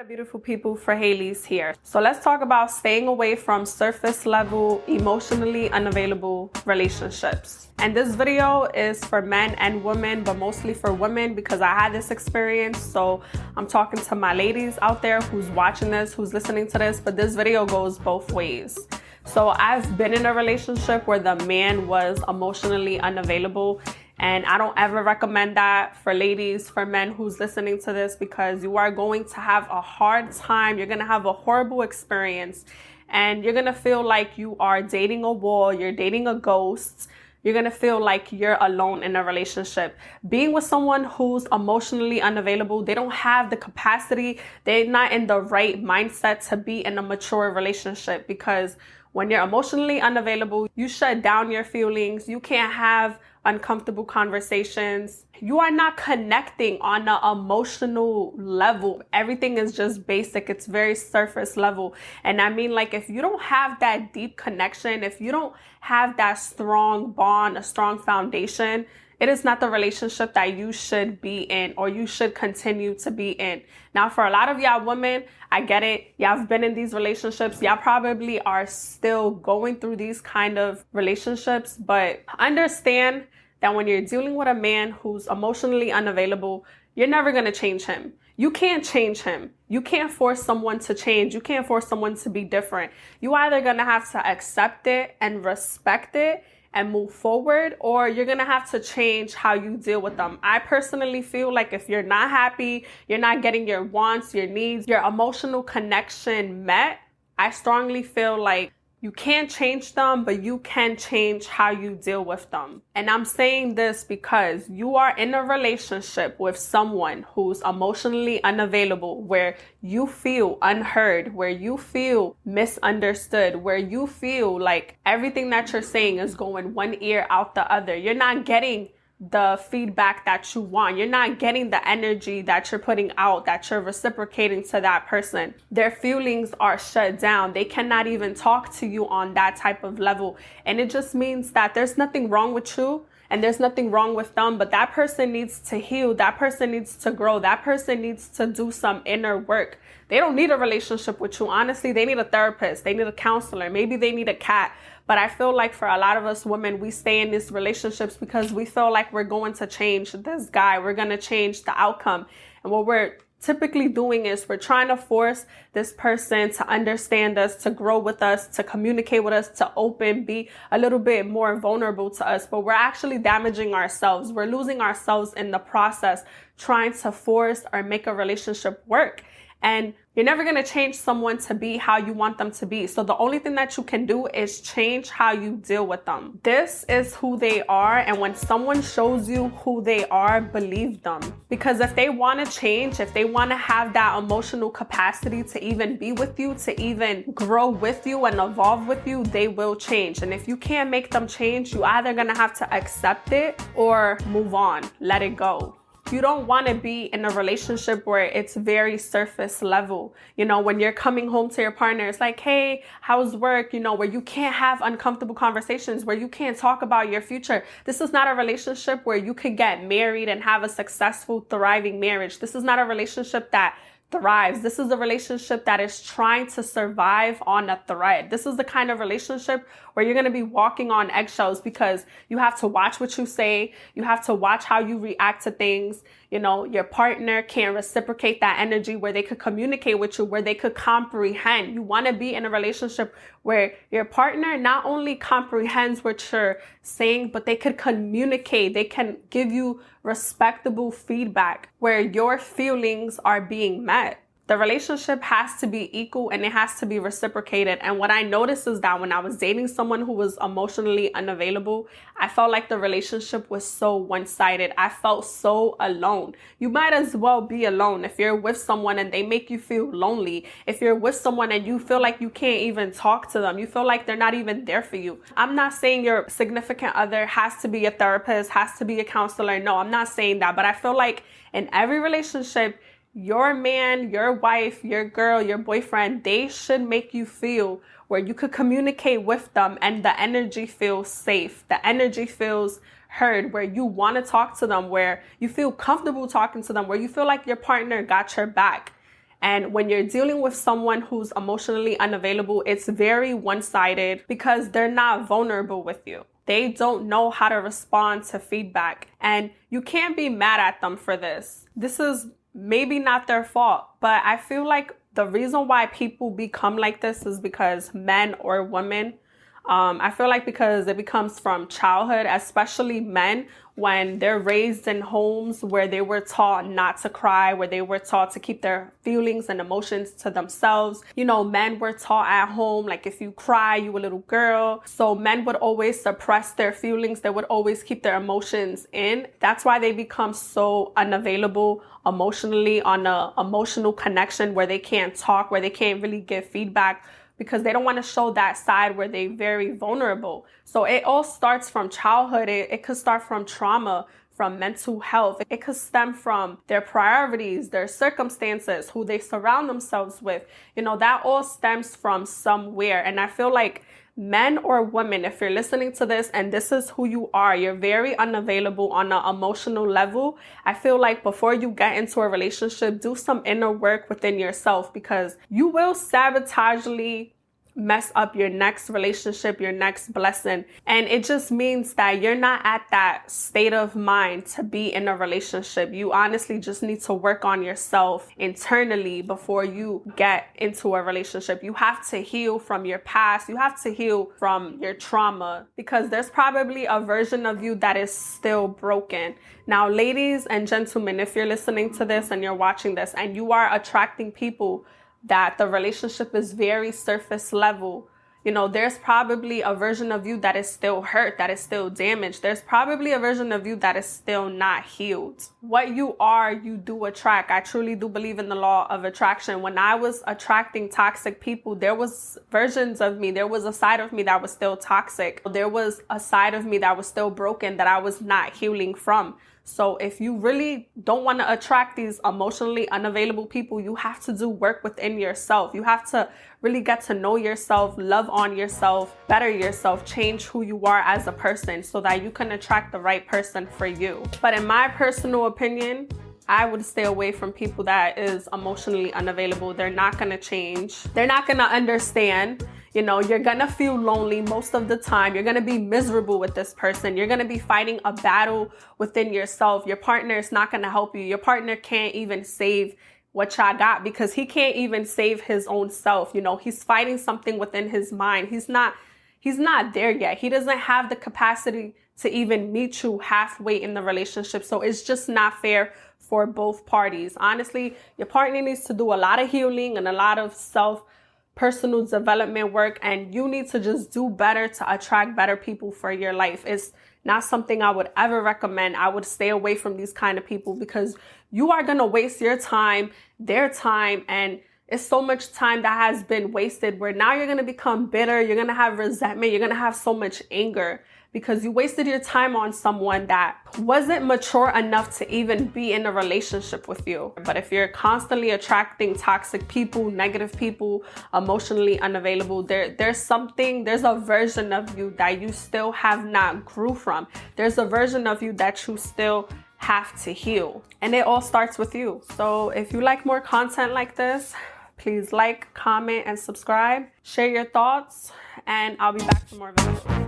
Beautiful people, for Haley's here. So let's talk about staying away from surface level, emotionally unavailable relationships. And this video is for men and women, but mostly for women because I had this experience. So I'm talking to my ladies out there who's watching this, who's listening to this, but this video goes both ways. So I've been in a relationship where the man was emotionally unavailable, and I don't ever recommend that for ladies, for men who's listening to this, because you are going to have a hard time. You're going to have a horrible experience, and you're going to feel like you are dating a wall. You're dating a ghost. You're going to feel like you're alone in a relationship. Being with someone who's emotionally unavailable, they don't have the capacity. They're not in the right mindset to be in a mature relationship, because when you're emotionally unavailable, you shut down your feelings. You can't have uncomfortable conversations. You are not connecting on an emotional level. Everything is just basic. It's very surface level. And I mean, like, if you don't have that deep connection, if you don't have that strong bond, a strong foundation, it is not the relationship that you should be in, or you should continue to be in. Now, for a lot of y'all women, I get it. Y'all have been in these relationships. Y'all probably are still going through these kind of relationships, but understand that when you're dealing with a man who's emotionally unavailable, you're never going to change him. You can't change him. You can't force someone to change. You can't force someone to be different. You either going to have to accept it and respect it and move forward, or you're going to have to change how you deal with them. I personally feel like if you're not happy, you're not getting your wants, your needs, your emotional connection met, I strongly feel like you can't change them, but you can change how you deal with them. And I'm saying this because you are in a relationship with someone who's emotionally unavailable, where you feel unheard, where you feel misunderstood, where you feel like everything that you're saying is going one ear out the other. You're not getting the feedback that you want. You're not getting the energy that you're putting out, that you're reciprocating to that person. Their feelings are shut down. They cannot even talk to you on that type of level. And it just means that there's nothing wrong with you and there's nothing wrong with them, but that person needs to heal. That person needs to grow. That person needs to do some inner work. They don't need a relationship with you. Honestly, they need a therapist. They need a counselor. Maybe they need a cat. But I feel like for a lot of us women, we stay in these relationships because we feel like we're going to change this guy. We're going to change the outcome. And what we're typically doing is we're trying to force this person to understand us, to grow with us, to communicate with us, to open, be a little bit more vulnerable to us. But we're actually damaging ourselves. We're losing ourselves in the process, trying to force or make a relationship work. And you're never going to change someone to be how you want them to be. So the only thing that you can do is change how you deal with them. This is who they are. And when someone shows you who they are, believe them. Because if they want to change, if they want to have that emotional capacity to even be with you, to even grow with you and evolve with you, they will change. And if you can't make them change, you either going to have to accept it or move on, let it go. You don't want to be in a relationship where it's very surface level. You know, when you're coming home to your partner, it's like, hey, how's work? You know, where you can't have uncomfortable conversations, where you can't talk about your future. This is not a relationship where you could get married and have a successful, thriving marriage. This is not a relationship that thrives. This is a relationship that is trying to survive on a thread. This is the kind of relationship where you're going to be walking on eggshells because you have to watch what you say. You have to watch how you react to things. You know, your partner can reciprocate that energy, where they could communicate with you, where they could comprehend. You want to be in a relationship where your partner not only comprehends what you're saying, but they could communicate. They can give you respectable feedback where your feelings are being met. The relationship has to be equal and it has to be reciprocated. And what I noticed is that when I was dating someone who was emotionally unavailable, I felt like the relationship was so one-sided. I felt so alone. You might as well be alone if you're with someone and they make you feel lonely. If you're with someone and you feel like you can't even talk to them, you feel like they're not even there for you. I'm not saying your significant other has to be a therapist, has to be a counselor. No, I'm not saying that. But I feel like in every relationship, your man, your wife, your girl, your boyfriend, they should make you feel where you could communicate with them and the energy feels safe. The energy feels heard, where you want to talk to them, where you feel comfortable talking to them, where you feel like your partner got your back. And when you're dealing with someone who's emotionally unavailable, it's very one-sided because they're not vulnerable with you. They don't know how to respond to feedback. And you can't be mad at them for this. This is maybe not their fault, but I feel like the reason why people become like this is because men or women, I feel like because it becomes from childhood, especially men, when they're raised in homes where they were taught not to cry, where they were taught to keep their feelings and emotions to themselves. You know, men were taught at home, like if you cry, you a little girl. So men would always suppress their feelings. They would always keep their emotions in. That's why they become so unavailable emotionally on a emotional connection where they can't talk, where they can't really give feedback, because they don't want to show that side where they're very vulnerable. So it all starts from childhood. It could start from trauma, from mental health. It could stem from their priorities, their circumstances, who they surround themselves with. You know, that all stems from somewhere. And I feel like men or women, if you're listening to this and this is who you are, you're very unavailable on an emotional level. I feel like before you get into a relationship, do some inner work within yourself, because you will sabotagely mess up your next relationship, your next blessing. And it just means that you're not at that state of mind to be in a relationship. You honestly just need to work on yourself internally before you get into a relationship. You have to heal from your past. You have to heal from your trauma, because there's probably a version of you that is still broken. Now, ladies and gentlemen, if you're listening to this and you're watching this and you are attracting people that the relationship is very surface level, you know, there's probably a version of you that is still hurt, that is still damaged. There's probably a version of you that is still not healed. What you are, you do attract. I truly do believe in the law of attraction. When I was attracting toxic people, there was versions of me. There was a side of me that was still toxic. There was a side of me that was still broken, that I was not healing from. So if you really don't want to attract these emotionally unavailable people, you have to do work within yourself. You have to really get to know yourself, love on yourself, better yourself, change who you are as a person so that you can attract the right person for you. But in my personal opinion, I would stay away from people that is emotionally unavailable. They're not going to change. They're not going to understand. You know, you're going to feel lonely most of the time. You're going to be miserable with this person. You're going to be fighting a battle within yourself. Your partner is not going to help you. Your partner can't even save what y'all got, because he can't even save his own self. You know, he's fighting something within his mind. He's not there yet. He doesn't have the capacity to even meet you halfway in the relationship. So it's just not fair for both parties. Honestly, your partner needs to do a lot of healing and a lot of personal development work, and you need to just do better to attract better people for your life. It's not something I would ever recommend. I would stay away from these kind of people, because you are going to waste your time, their time, and it's so much time that has been wasted where now you're going to become bitter. You're going to have resentment. You're going to have so much anger because you wasted your time on someone that wasn't mature enough to even be in a relationship with you. But if you're constantly attracting toxic people, negative people, emotionally unavailable, there's a version of you that you still have not grew from. There's a version of you that you still have to heal. And it all starts with you. So if you like more content like this, please like, comment, and subscribe. Share your thoughts, and I'll be back for more videos.